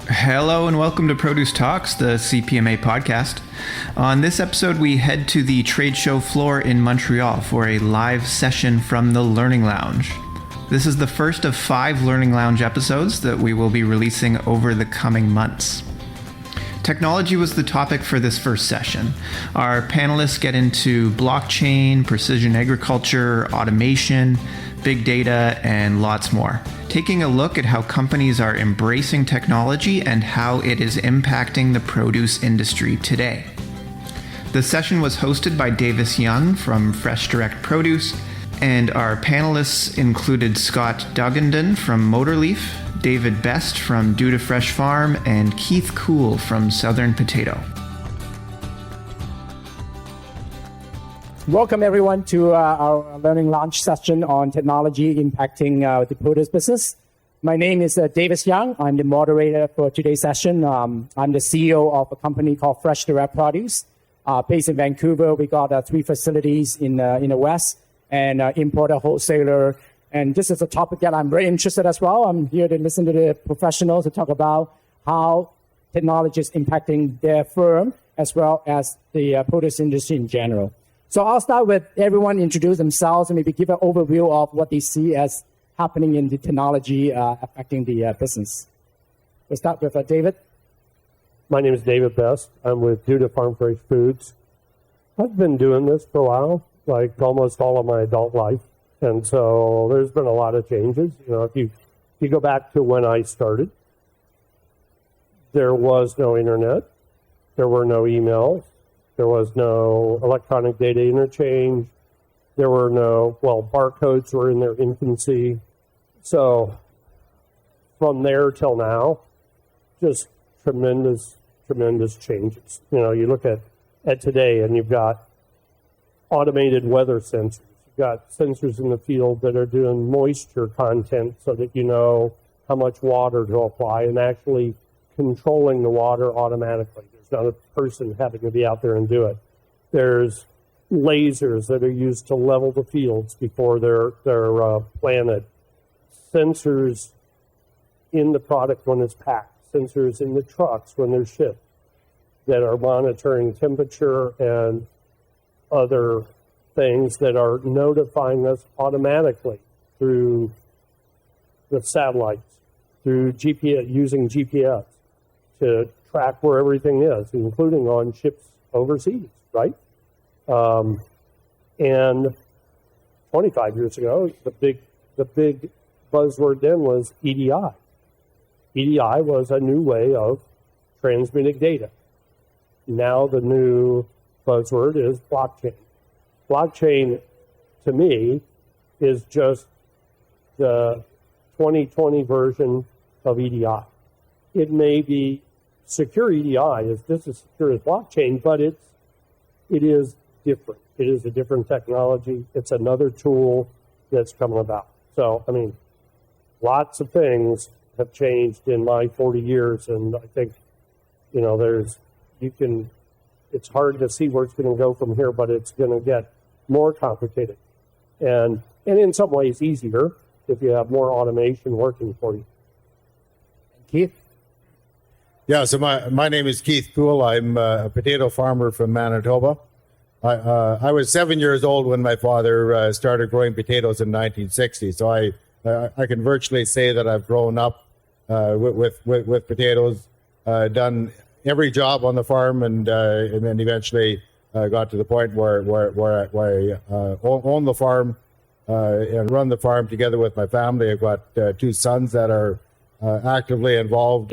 Hello and welcome to Produce Talks, the CPMA podcast. On this episode, we head to the trade show floor in Montreal for a live session from the Learning Lounge. This is the first of 5 Learning Lounge episodes that we will be releasing over the coming months. Technology was the topic for this first session. Our panelists get into blockchain, precision agriculture, automation, big data, and lots more, taking a look at how companies are embracing technology and how it is impacting the produce industry today. The session was hosted by Davis Young from Fresh Direct Produce, and our panelists included Scott Dagondon from Motorleaf, David Best from Duda Fresh Farm, and Keith Kuhl from Southern Potato. Welcome everyone to our Learning Launch session on technology impacting the produce business. My name is Davis Young. I'm the moderator for today's session. I'm the CEO of a company called Fresh Direct Produce. Based in Vancouver, we got 3 facilities in the West and importer, wholesaler. And this is a topic that I'm very interested as well. I'm here to listen to the professionals to talk about how technology is impacting their firm as well as the produce industry in general. So I'll start with everyone introduce themselves and maybe give an overview of what they see as happening in the technology affecting the business. We'll start with David. My name is David Best. I'm with Duda Farm Fresh Foods. I've been doing this for a while, like almost all of my adult life. And so there's been a lot of changes. You know, if you go back to when I started, there was no internet, there were no emails, there was no electronic data interchange, there were no, barcodes were in their infancy. So from there till now, just tremendous changes. You know, you look at today and you've got automated weather sensors. You've got sensors in the field that are doing moisture content so that you know how much water to apply and actually controlling the water automatically. There's not a person having to be out there and do it. There's lasers that are used to level the fields before they're planted. Sensors in the product when it's packed. Sensors in the trucks when they're shipped that are monitoring temperature and other things that are notifying us automatically through the satellites, through GPS, using GPS to track where everything is, including on ships overseas, right? And 25 years ago, the big buzzword then was EDI. EDI was a new way of transmitting data. Now the new buzzword is blockchain. Blockchain, to me, is just the 2020 version of EDI. It may be secure EDI is just as secure as blockchain, but it is different. It is a different technology. It's another tool that's coming about. So, I mean, lots of things have changed in my 40 years, and I think, you know, it's hard to see where it's going to go from here, but it's going to get more complicated. And in some ways easier if you have more automation working for you. Keith? Yeah, so my name is Keith Kuhl. I'm a potato farmer from Manitoba. I was 7 years old when my father started growing potatoes in 1960. So I can virtually say that I've grown up with potatoes, done every job on the farm, and then eventually got to the point where I own the farm and run the farm together with my family. I've got 2 sons that are actively involved.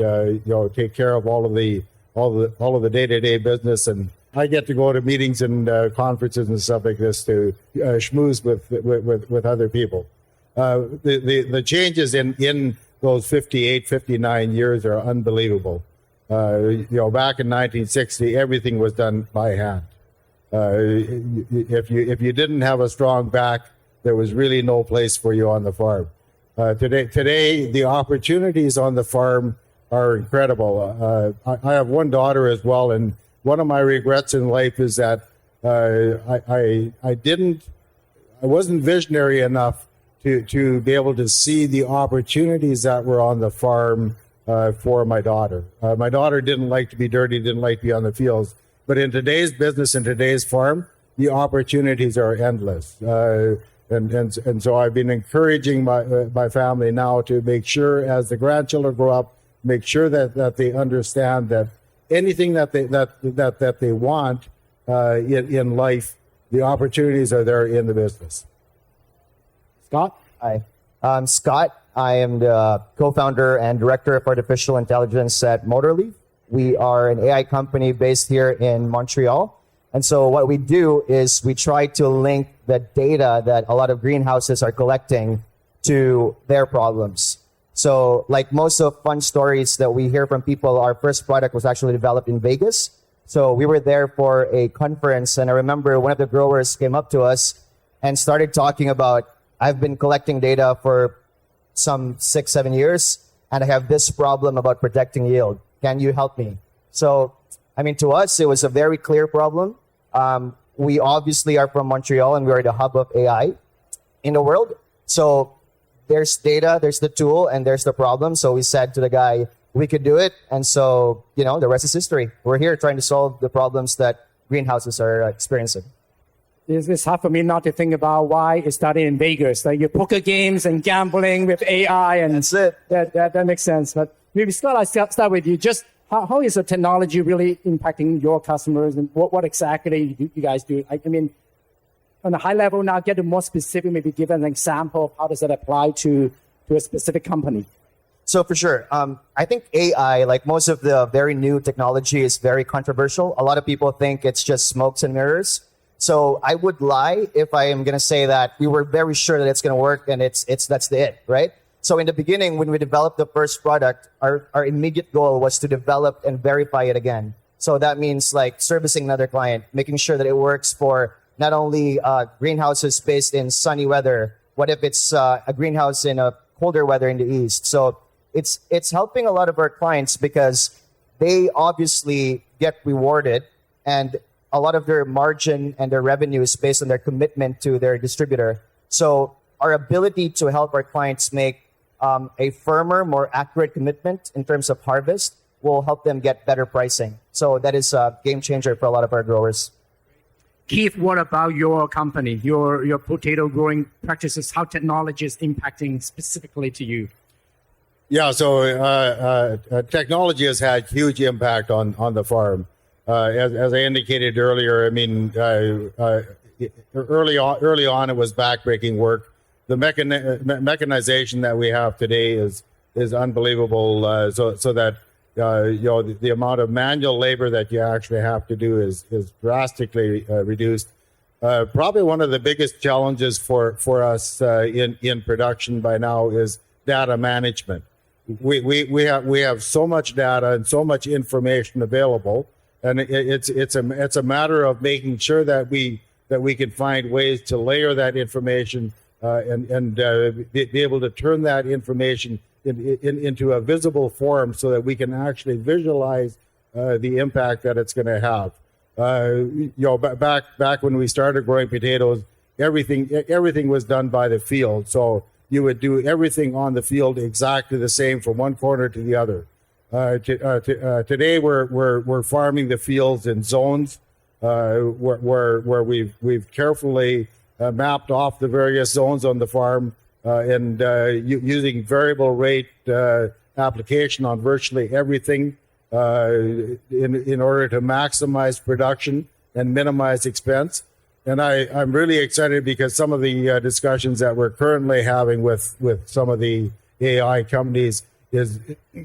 Take care of all of the day-to-day business, and I get to go to meetings and conferences and stuff like this to schmooze with other people. The changes in those 58, 59 years are unbelievable. Back in 1960, everything was done by hand. If you didn't have a strong back, there was really no place for you on the farm. Today, the opportunities on the farm are incredible. I have one daughter as well, and one of my regrets in life is that I wasn't visionary enough to be able to see the opportunities that were on the farm for my daughter. My daughter didn't like to be dirty, didn't like to be on the fields. But in today's business, in today's farm, the opportunities are endless. And so I've been encouraging my family now to make sure, as the grandchildren grow up, make sure that they understand that anything that they want in life, the opportunities are there in the business. Scott? Hi, I'm Scott. I am the co-founder and director of artificial intelligence at Motorleaf. We are an AI company based here in Montreal. And so what we do is we try to link the data that a lot of greenhouses are collecting to their problems. So like most of fun stories that we hear from people, our first product was actually developed in Vegas. So we were there for a conference, and I remember one of the growers came up to us and started talking about, I've been collecting data for some 6-7 years, and I have this problem about protecting yield. Can you help me? So, I mean, to us, it was a very clear problem. We obviously are from Montreal, and we are the hub of AI in the world. So there's data, there's the tool, and there's the problem. So we said to the guy, we could do it. And so, the rest is history. We're here trying to solve the problems that greenhouses are experiencing. It's hard for me not to think about why it started in Vegas. Like your poker games and gambling with AI, and that's it. That makes sense. But maybe Scott, I start with you. Just how is the technology really impacting your customers, and what exactly you guys do? I mean, on a high level now, get more specific. Maybe give an example of how does that apply to a specific company. So for sure, I think AI, like most of the very new technology, is very controversial. A lot of people think it's just smokes and mirrors. So I would lie if I am going to say that we were very sure that it's going to work and that's it, right? So in the beginning, when we developed the first product, our immediate goal was to develop and verify it again. So that means like servicing another client, making sure that it works for not only greenhouses based in sunny weather. What if it's a greenhouse in a colder weather in the east? So it's helping a lot of our clients because they obviously get rewarded, and a lot of their margin and their revenue is based on their commitment to their distributor. So our ability to help our clients make a firmer, more accurate commitment in terms of harvest will help them get better pricing. So that is a game changer for a lot of our growers. Keith, what about your company, your potato growing practices? How technology is impacting specifically to you? Yeah, so technology has had huge impact on the farm. As I indicated earlier, I mean, early on it was backbreaking work. The mechanization that we have today is unbelievable. So that the amount of manual labor that you actually have to do is drastically reduced. Probably one of the biggest challenges for us in production by now is data management. We have so much data and so much information available, and it's a matter of making sure that we can find ways to layer that information and be able to turn that information into a visible form so that we can actually visualize the impact that it's going to have. Back when we started growing potatoes, everything was done by the field. So you would do everything on the field exactly the same from one corner to the other. Today we're farming the fields in zones where we've carefully mapped off the various zones on the farm and using variable rate application on virtually everything in order to maximize production and minimize expense. And I'm really excited because some of the discussions that we're currently having with some of the AI companies is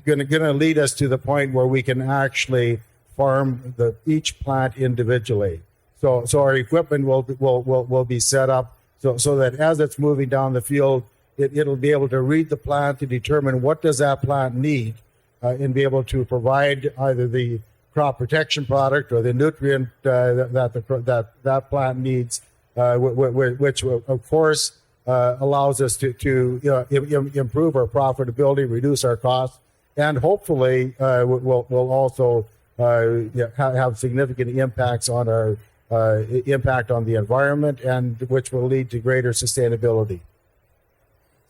going to lead us to the point where we can actually farm each plant individually. So our equipment will be set up so that as it's moving down the field, it'll be able to read the plant to determine what does that plant need and be able to provide either the crop protection product or the nutrient that plant needs, which of course allows us to improve our profitability, reduce our costs, and hopefully will also have significant impacts on our impact on the environment, and which will lead to greater sustainability.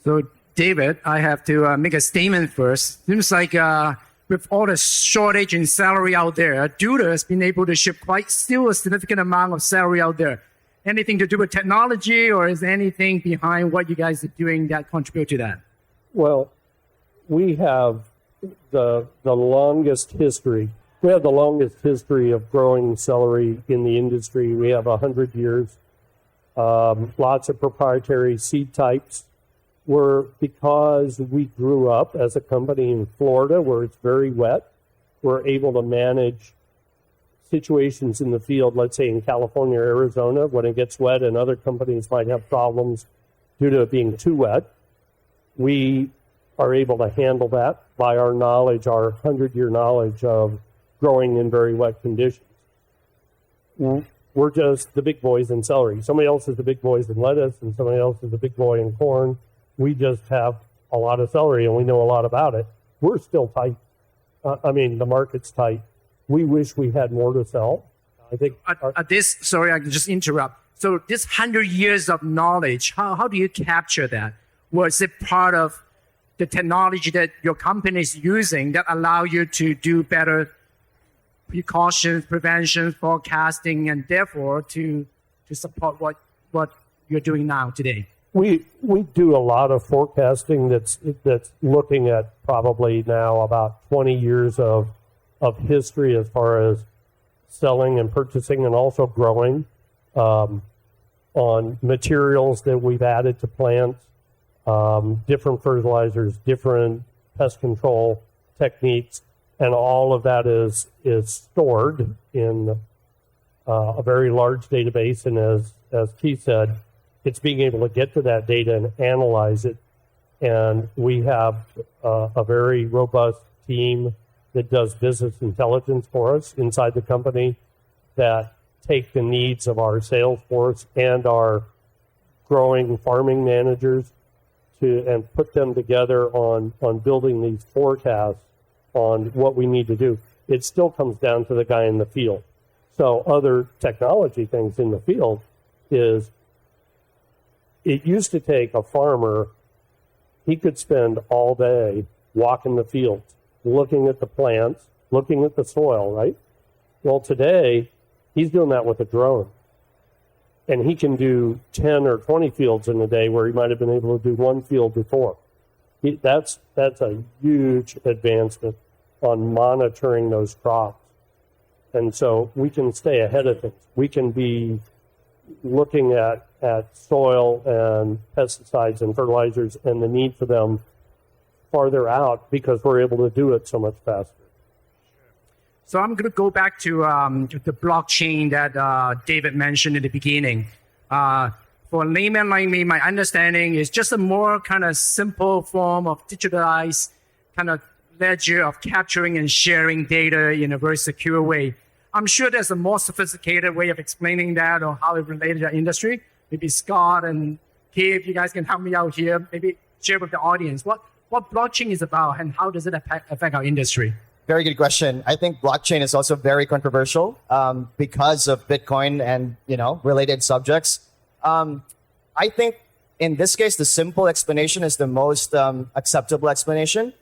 So David, I have to make a statement first. Seems like with all the shortage in salary out there, Duda has been able to ship still a significant amount of salary out there. Anything to do with technology, or is there anything behind what you guys are doing that contribute to that? Well, we have the longest history. We have the longest history of growing celery in the industry. We have 100 years. Lots of proprietary seed types. Because we grew up as a company in Florida where it's very wet, we're able to manage situations in the field, let's say in California or Arizona, when it gets wet and other companies might have problems due to it being too wet. We are able to handle that by our knowledge, our 100-year knowledge of growing in very wet conditions. We're just the big boys in celery. Somebody else is the big boys in lettuce, and somebody else is the big boy in corn. We just have a lot of celery, and we know a lot about it. We're still tight. The market's tight. We wish we had more to sell. I think sorry, I can just interrupt. So this 100 years of knowledge, how do you capture that? Was it part of the technology that your company is using that allow you to do better precautions, prevention, forecasting, and therefore to support what you're doing now today? We do a lot of forecasting that's looking at probably now about 20 years of history as far as selling and purchasing and also growing on materials that we've added to plants, different fertilizers, different pest control techniques, and all of that is stored in a very large database. And as Keith said, it's being able to get to that data and analyze it. And we have a very robust team that does business intelligence for us inside the company that take the needs of our sales force and our growing farming managers and put them together on building these forecasts on what we need to do. It still comes down to the guy in the field. So other technology things in the field is, it used to take a farmer, he could spend all day walking the fields, looking at the plants, looking at the soil, right? Well, today, he's doing that with a drone. And he can do 10 or 20 fields in a day where he might have been able to do one field before. That's a huge advancement on monitoring those crops. And so we can stay ahead of things. We can be looking at soil and pesticides and fertilizers and the need for them farther out because we're able to do it so much faster. So I'm going to go back to the blockchain that David mentioned in the beginning. For a layman like me, my understanding is just a more kind of simple form of digitalized kind of ledger of capturing and sharing data in a very secure way. I'm sure there's a more sophisticated way of explaining that or how it related to our industry. Maybe Scott and Keith, you guys can help me out here. Maybe share with the audience what blockchain is about and how does it affect our industry? Very good question. I think blockchain is also very controversial because of Bitcoin and related subjects. I think in this case, the simple explanation is the most acceptable explanation.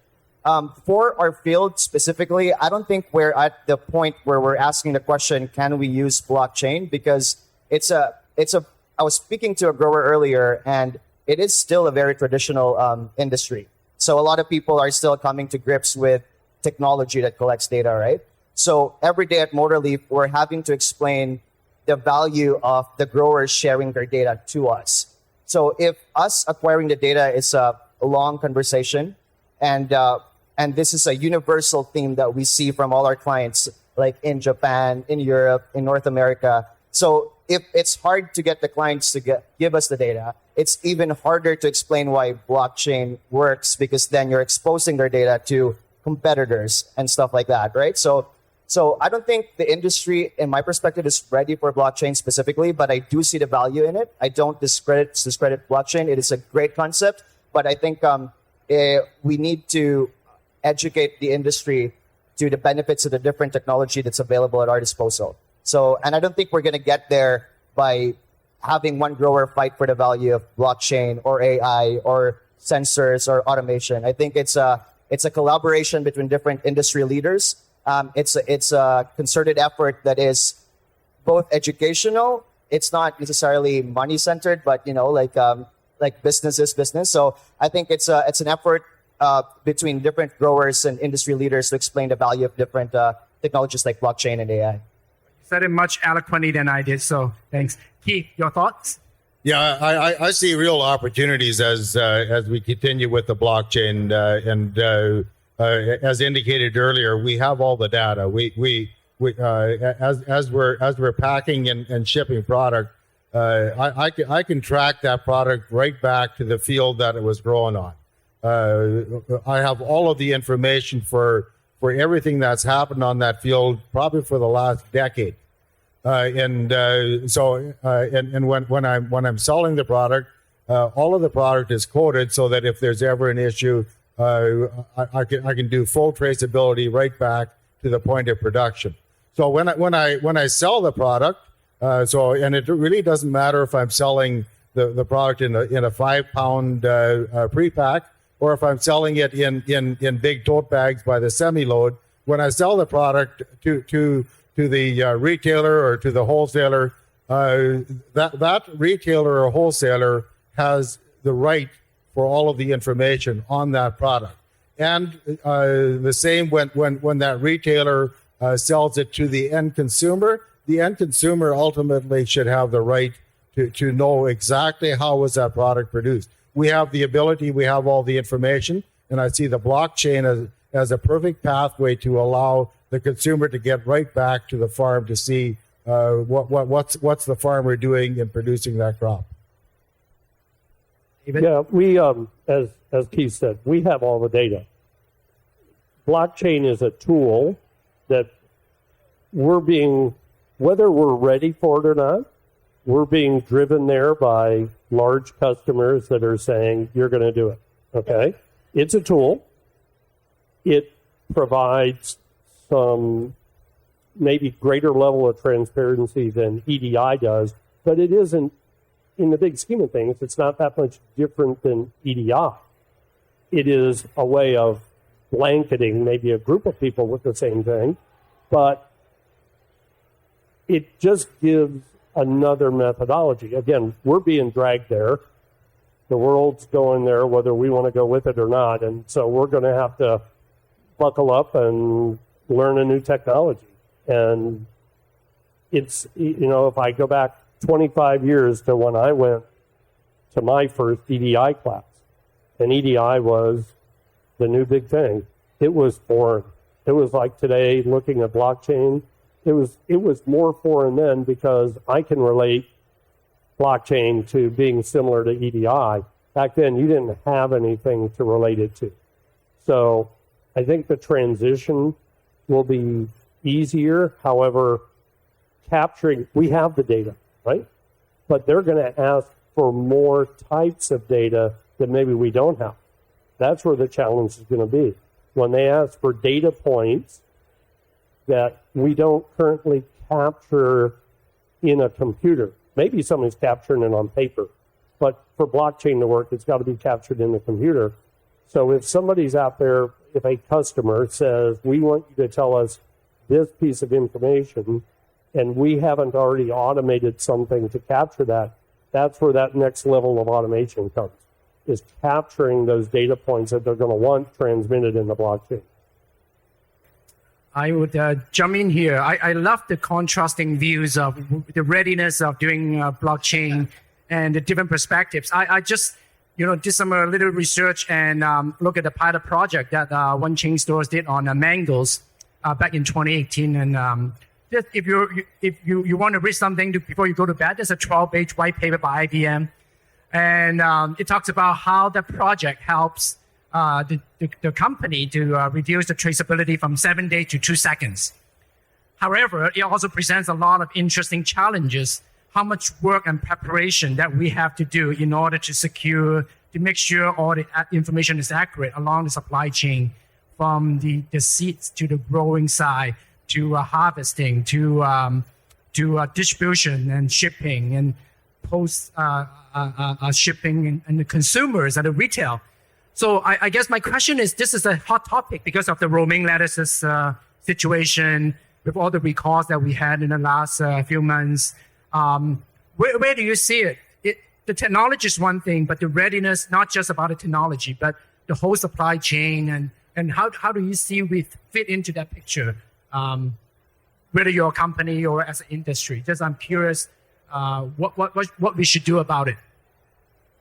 For our field specifically, I don't think we're at the point where we're asking the question, can we use blockchain? Because I was speaking to a grower earlier, and it is still a very traditional industry. So a lot of people are still coming to grips with technology that collects data, right? So every day at Motorleaf, we're having to explain the value of the growers sharing their data to us. So if us acquiring the data is a long conversation, and this is a universal theme that we see from all our clients, like in Japan, in Europe, in North America. So if it's hard to get the clients to give us the data, it's even harder to explain why blockchain works, because then you're exposing their data to competitors and stuff like that, right? So I don't think the industry, in my perspective, is ready for blockchain specifically, but I do see the value in it. I don't discredit blockchain. It is a great concept, but I think we need to educate the industry to the benefits of the different technology that's available at our disposal. So, and I don't think we're going to get there by having one grower fight for the value of blockchain or AI or sensors or automation. I think it's a collaboration between different industry leaders. It's a concerted effort that is both educational. It's not necessarily money centered, but like business is business. So I think it's an effort between different growers and industry leaders to explain the value of different technologies like blockchain and AI. You said it much eloquently than I did, so thanks. Keith, your thoughts? Yeah, I see real opportunities as we continue with the blockchain, and as indicated earlier, we have all the data. We as we're packing and shipping product, I can track that product right back to the field that it was grown on. I have all of the information for everything that's happened on that field, probably for the last decade. And when I'm selling the product, all of the product is coded so that if there's ever an issue, I can do full traceability right back to the point of production. So when I sell the product, and it really doesn't matter if I'm selling the product in a 5-pound pre-pack, or if I'm selling it in big tote bags by the semi-load. When I sell the product to the retailer or to the wholesaler, that retailer or wholesaler has the right for all of the information on that product. And the same when that retailer sells it to the end consumer ultimately should have the right to know exactly how was that product produced. We have the ability, we have all the information, and I see the blockchain as a perfect pathway to allow the consumer to get right back to the farm to see what's the farmer doing in producing that crop. Yeah, we as Keith said, we have all the data. Blockchain is a tool that whether we're ready for it or not, we're being driven there by large customers that are saying, you're going to do it, okay? It's a tool. It provides some maybe greater level of transparency than EDI does, but it isn't, in the big scheme of things, it's not that much different than EDI. It is a way of blanketing maybe a group of people with the same thing, but it just gives another methodology. Again, we're being dragged there. The world's going there, whether we want to go with it or not, and so we're going to have to buckle up and learn a new technology. And it's, if I go back 25 years to when I went to my first EDI class, and EDI was the new big thing. It was foreign. It was like today looking at blockchain. It was more foreign then because I can relate blockchain to being similar to EDI. Back then, you didn't have anything to relate it to. So I think the transition will be easier. However, we have the data, right? But they're going to ask for more types of data that maybe we don't have. That's where the challenge is going to be. When they ask for data points that we don't currently capture in a computer, maybe somebody's capturing it on paper, but for blockchain to work, it's got to be captured in the computer. So if somebody's out there, if a customer says, we want you to tell us this piece of information, and we haven't already automated something to capture that, that's where that next level of automation comes, is capturing those data points that they're going to want transmitted in the blockchain. I would jump in here. I love the contrasting views of the readiness of doing blockchain and the different perspectives. I just did some little research and look at the pilot project that one chain stores did on mangoes back in 2018. And just if you want to read something before you go to bed, there's a 12-page white paper by IBM, and it talks about how the project helps the company to reduce the traceability from 7 days to 2 seconds. However, it also presents a lot of interesting challenges, how much work and preparation that we have to do in order to make sure all the information is accurate along the supply chain, from the seeds to the growing side, to harvesting, to distribution and shipping and post shipping and the consumers and the retail. So I guess my question is, this is a hot topic because of the romaine lettuces situation with all the recalls that we had in the last few months. Where do you see it? The technology is one thing, but the readiness, not just about the technology, but the whole supply chain, and how do you see we fit into that picture, whether you're a company or as an industry? Just I'm curious what we should do about it.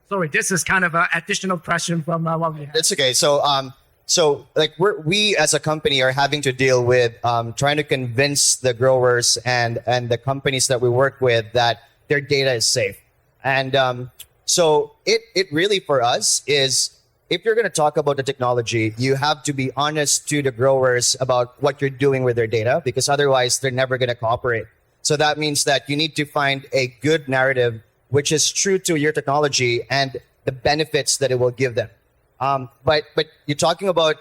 Sorry, this is kind of an additional question from what we have. It's okay. So like we as a company are having to deal with trying to convince the growers and the companies that we work with that their data is safe. And so it really for us is, if you're going to talk about the technology, you have to be honest to the growers about what you're doing with their data, because otherwise they're never going to cooperate. So that means that you need to find a good narrative which is true to your technology and the benefits that it will give them. But you're talking about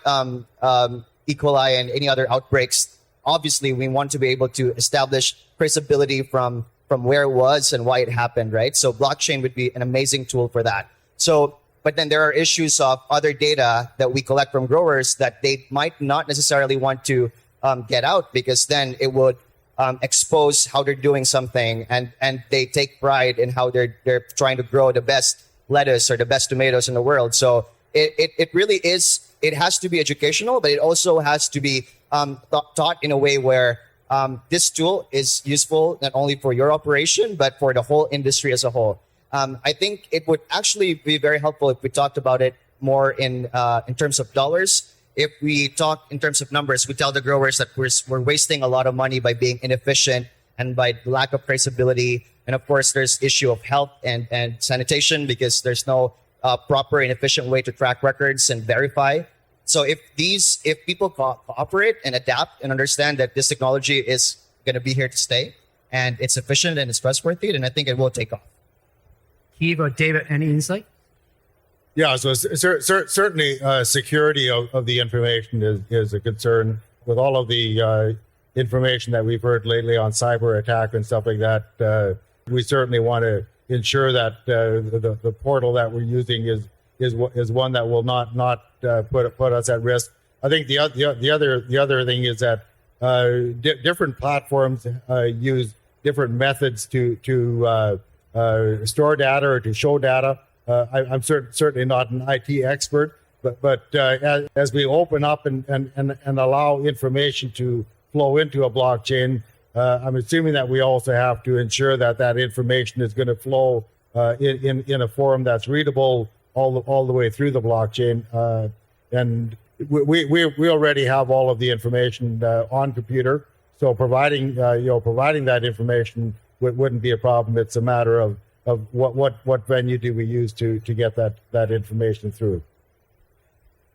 E. coli and any other outbreaks. Obviously, we want to be able to establish traceability from where it was and why it happened, right? So blockchain would be an amazing tool for that. So, but then there are issues of other data that we collect from growers that they might not necessarily want to get out, because then it would expose how they're doing something, and they take pride in how they're trying to grow the best lettuce or the best tomatoes in the world. So it really is, it has to be educational, but it also has to be taught in a way where this tool is useful not only for your operation, but for the whole industry as a whole. I think it would actually be very helpful if we talked about it more in terms of dollars. If we talk in terms of numbers, we tell the growers that we're wasting a lot of money by being inefficient and by lack of traceability. And of course, there's issue of health and sanitation, because there's no proper and efficient way to track records and verify. So if people cooperate and adapt and understand that this technology is going to be here to stay and it's efficient and it's trustworthy, then I think it will take off. Keith or David, any insight? Yeah, so certainly security of the information is a concern. With all of the information that we've heard lately on cyber attack and stuff like that, we certainly want to ensure that the portal that we're using is one that will not put us at risk. I think the other thing is that different platforms use different methods to store data or to show data. I'm certainly not an IT expert, but as we open up and allow information to flow into a blockchain, I'm assuming that we also have to ensure that information is going to flow in a form that's readable all the way through the blockchain. And we already have all of the information on computer, so providing that information wouldn't be a problem. It's a matter of what venue do we use to get that information through.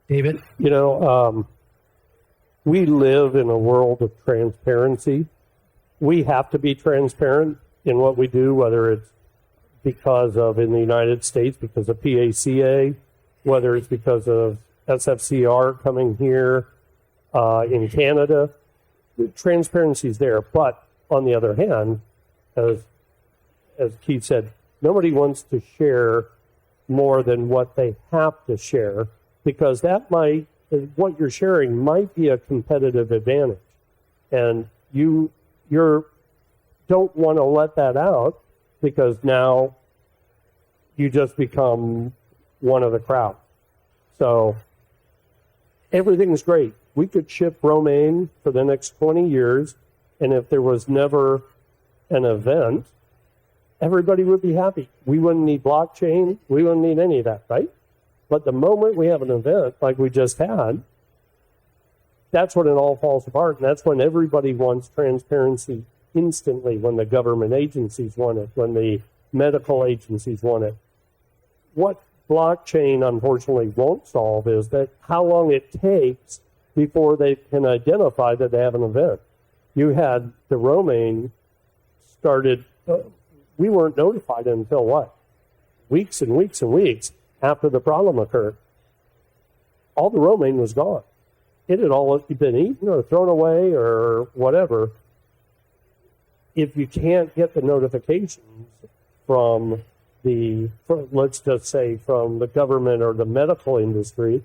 David? We live in a world of transparency. We have to be transparent in what we do, whether it's because of, in the United States, because of PACA, whether it's because of SFCR coming here in Canada. The transparency is there. But on the other hand, as Keith said, nobody wants to share more than what they have to share, because that might, what you're sharing might be a competitive advantage. And you don't want to let that out, because now you just become one of the crowd. So everything's great. We could ship romaine for the next 20 years, and if there was never an event, everybody would be happy. We wouldn't need blockchain. We wouldn't need any of that, right? But the moment we have an event like we just had, that's when it all falls apart. And that's when everybody wants transparency instantly, when the government agencies want it, when the medical agencies want it. What blockchain, unfortunately, won't solve is that how long it takes before they can identify that they have an event. You had the romaine started, we weren't notified until what? Weeks and weeks and weeks after the problem occurred. All the romaine was gone. It had all been eaten or thrown away or whatever. If you can't get the notifications from let's just say from the government or the medical industry,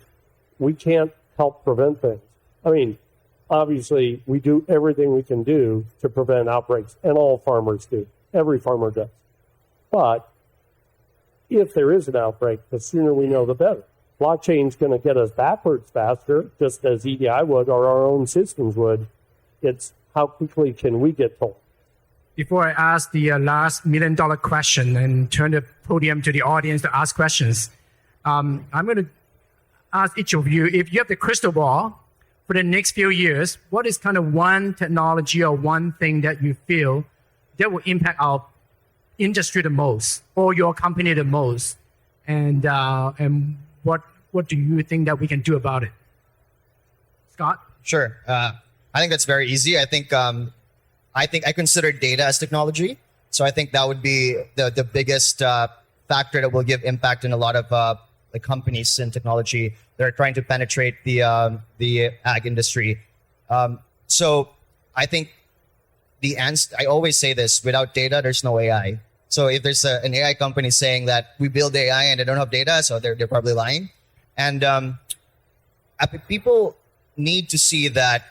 we can't help prevent things. I mean, obviously, we do everything we can do to prevent outbreaks, and all farmers do. Every farmer does. But if there is an outbreak, the sooner we know, the better. Blockchain's going to get us backwards faster, just as EDI would or our own systems would. It's how quickly can we get told? Before I ask the last $1 million question and turn the podium to the audience to ask questions, I'm going to ask each of you, if you have the crystal ball for the next few years, what is kind of one technology or one thing that you feel that will impact our industry the most or your company the most? And what do you think that we can do about it? Scott? Sure. I think that's very easy. I think I consider data as technology. So I think that would be the biggest factor that will give impact in a lot of the companies in technology that are trying to penetrate the ag industry. So I think I always say this, without data, there's no AI. So if there's an AI company saying that we build AI and they don't have data, so they're probably lying. And people need to see that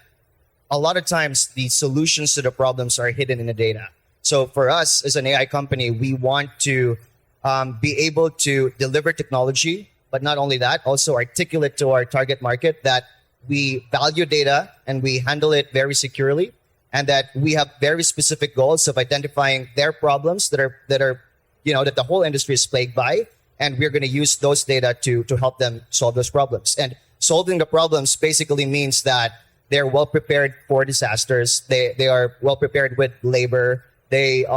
a lot of times the solutions to the problems are hidden in the data. So for us as an AI company, we want to be able to deliver technology, but not only that, also articulate to our target market that we value data and we handle it very securely, and that we have very specific goals of identifying their problems that are that the whole industry is plagued by, and we're going to use those data to help them solve those problems. And solving the problems basically means that they're well prepared for disasters. They are well prepared with labor. They're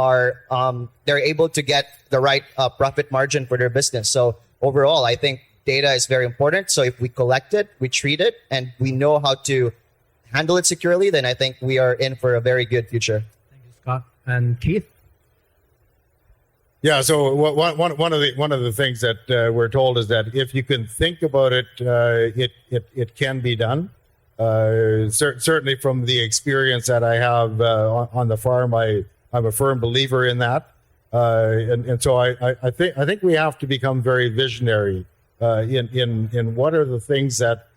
able to get the right profit margin for their business. So overall, I think data is very important. So if we collect it, we treat it, and we know how to handle it securely, then I think we are in for a very good future. Thank you, Scott. And Keith? Yeah. So one of the things that we're told is that if you can think about it, it can be done. Certainly from the experience that I have on the farm, I'm a firm believer in that. And so I think we have to become very visionary in what are the things that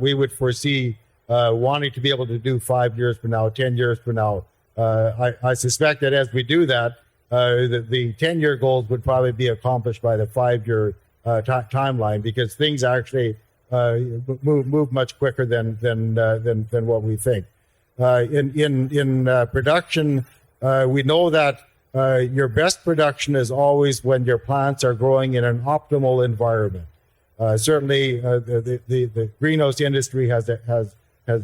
we would foresee wanting to be able to do 5 years from now, 10 years from now. I suspect that as we do that, the 10-year goals would probably be accomplished by the 5-year timeline, because things actually move much quicker than what we think. In production, we know that your best production is always when your plants are growing in an optimal environment. Certainly, the greenhouse industry has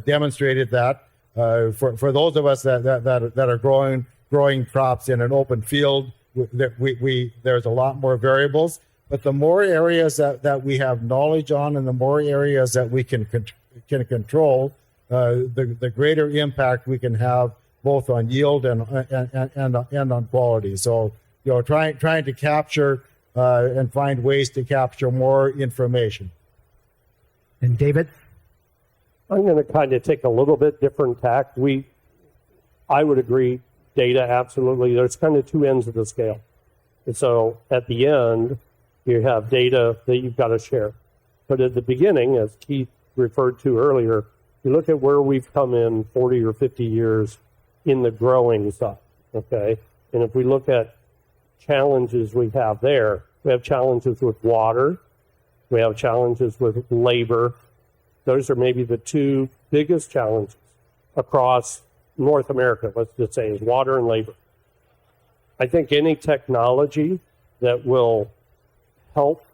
demonstrated that. For those of us that are growing crops in an open field, there's a lot more variables. But the more areas that we have knowledge on, and the more areas that we can control, the greater impact we can have both on yield and on quality. So, trying to capture and find ways to capture more information. And David? I'm going to kind of take a little bit different tack. I would agree, data, absolutely. There's kind of two ends of the scale. And so at the end, you have data that you've got to share. But at the beginning, as Keith referred to earlier, you look at where we've come in 40 or 50 years in the growing side, okay? And if we look at challenges we have there, we have challenges with water, we have challenges with labor. Those are maybe the two biggest challenges across North America, let's just say, is water and labor. I think any technology that will help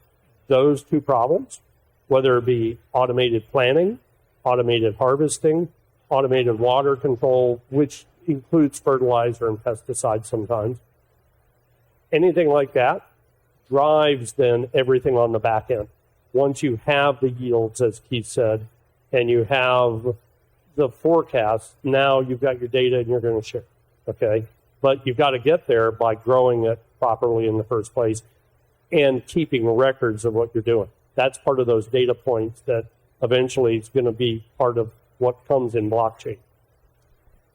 those two problems, whether it be automated planning, automated harvesting, automated water control, which includes fertilizer and pesticides sometimes, anything like that drives then everything on the back end. Once you have the yields, as Keith said, and you have the forecast, now you've got your data and you're going to share, okay? But you've got to get there by growing it properly in the first place and keeping records of what you're doing. That's part of those data points that eventually is going to be part of what comes in blockchain.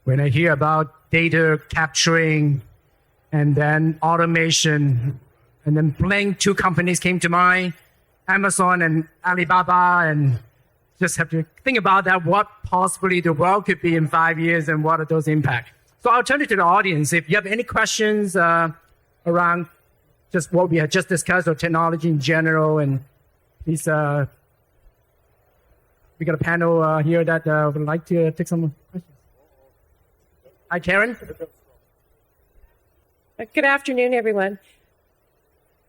When I hear about data capturing and then automation, and then blink, two companies came to mind, Amazon and Alibaba, and just have to think about that, what possibly the world could be in 5 years and what are those impacts. So I'll turn it to the audience. If you have any questions around just what we had just discussed or technology in general, and please, we got a panel here that would like to take some questions. Hi, Karen. Good afternoon, everyone.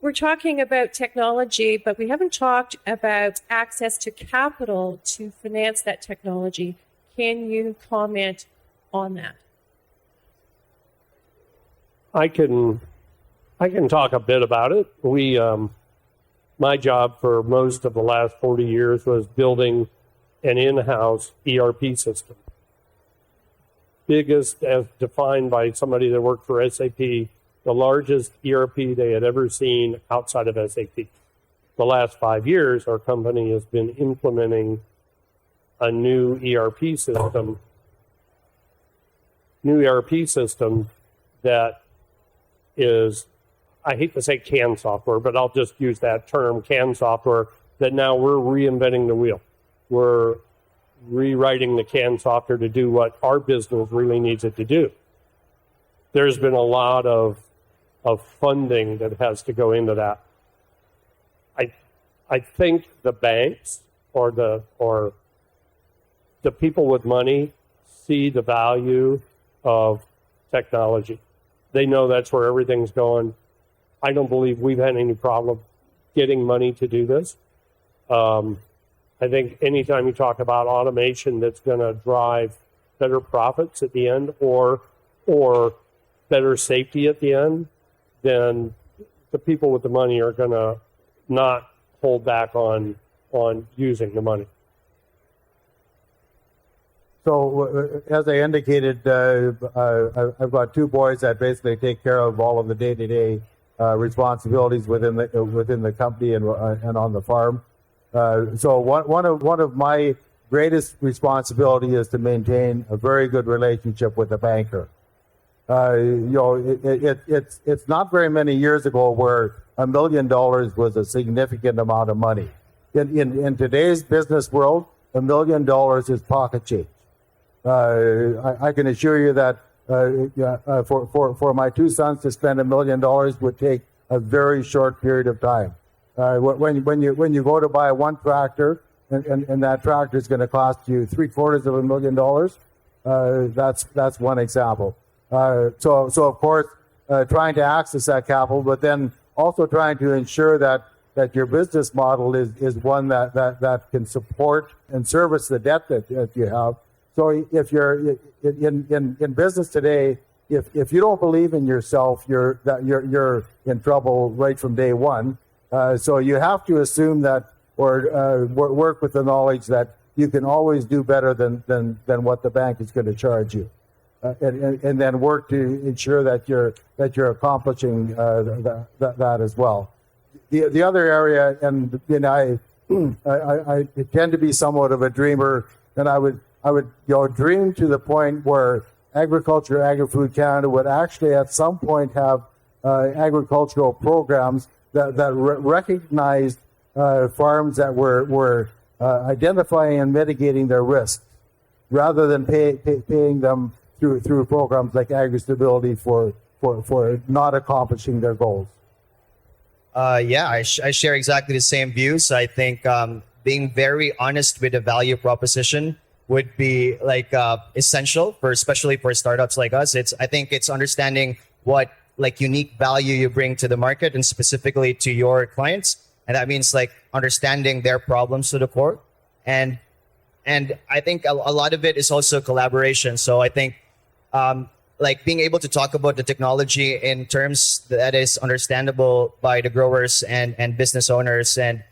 We're talking about technology, but we haven't talked about access to capital to finance that technology. Can you comment on that? I can talk a bit about it. My job for most of the last 40 years was building an in-house ERP system. Biggest, as defined by somebody that worked for SAP, the largest ERP they had ever seen outside of SAP. The last 5 years, our company has been implementing a new ERP system that is, I hate to say CAN software, but I'll just use that term, CAN software, that now we're reinventing the wheel. We're rewriting the CAN software to do what our business really needs it to do. There's been a lot of funding that has to go into that. I think the banks or the people with money see the value of technology. They know that's where everything's going. I don't believe we've had any problem getting money to do this. I think anytime you talk about automation that's going to drive better profits at the end or better safety at the end, then the people with the money are going to not hold back on using the money. So as I indicated, I've got two boys that basically take care of all of the day-to-day responsibilities within the company and on the farm. So one of my greatest responsibility is to maintain a very good relationship with the banker. It's not very many years ago where $1 million was a significant amount of money. In today's business world, $1 million is pocket change. I can assure you that for my two sons to spend $1 million would take a very short period of time. When you go to buy one tractor and that tractor is going to cost you $750,000, that's one example. So of course, trying to access that capital, but then also trying to ensure that your business model is one that can support and service the debt that you have. So if you're in business today, if you don't believe in yourself, you're in trouble right from day one. So you have to assume that, or work with the knowledge that you can always do better than what the bank is going to charge you, and then work to ensure that you're accomplishing that as well. The other area, and I tend to be somewhat of a dreamer, and I would dream to the point where Agriculture, Agri-Food Canada would actually at some point have agricultural programs that recognized farms that were identifying and mitigating their risk, rather than paying them through programs like Agri-Stability for not accomplishing their goals. I share exactly the same views. I think being very honest with the value proposition would be essential especially for startups like us. I think it's understanding what unique value you bring to the market and specifically to your clients, and that means understanding their problems to the core. And I think a lot of it is also collaboration. So I think being able to talk about the technology in terms that is understandable by the growers and business owners, and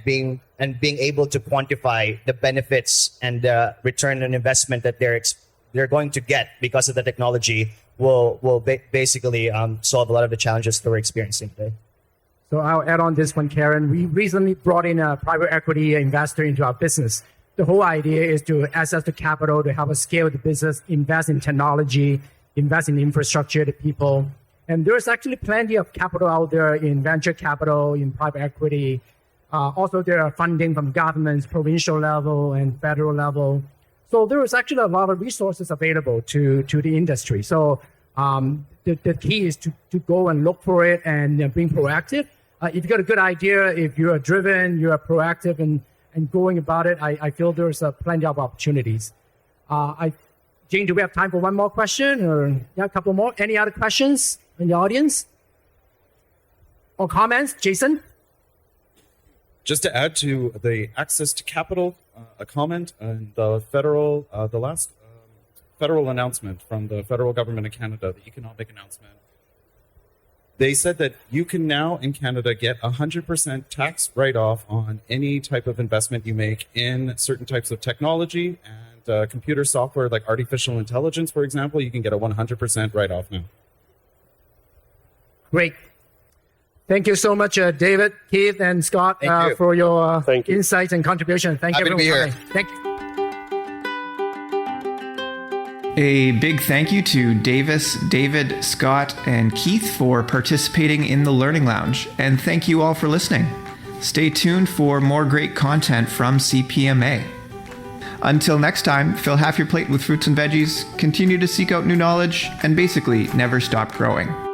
being able to quantify the benefits and return on investment that they're going to get because of the technology will basically solve a lot of the challenges that we're experiencing today. So I'll add on this one, Karen. We recently brought in a private equity investor into our business. The whole idea is to access the capital to help us scale the business, invest in technology, invest in infrastructure, the people. And there's actually plenty of capital out there in venture capital, in private equity. Also, there are funding from governments, provincial level and federal level. So there is actually a lot of resources available to the industry. So the key is to go and look for it and being proactive. If you've got a good idea, if you are driven, you are proactive and going about it, I feel there's plenty of opportunities. Jane, do we have time for one more question or a couple more? Any other questions in the audience? Or comments? Jason? Just to add to the access to capital, a comment on the last federal announcement from the federal government of Canada, the economic announcement. They said that you can now in Canada get 100% tax write-off on any type of investment you make in certain types of technology and computer software like artificial intelligence, for example. You can get a 100% write-off now. Great. Thank you so much, David, Keith, and Scott, for your insights and contribution. Thank you everyone for coming. Thank you. A big thank you to David, Scott, and Keith for participating in the Learning Lounge. And thank you all for listening. Stay tuned for more great content from CPMA. Until next time, fill half your plate with fruits and veggies, continue to seek out new knowledge, and basically never stop growing.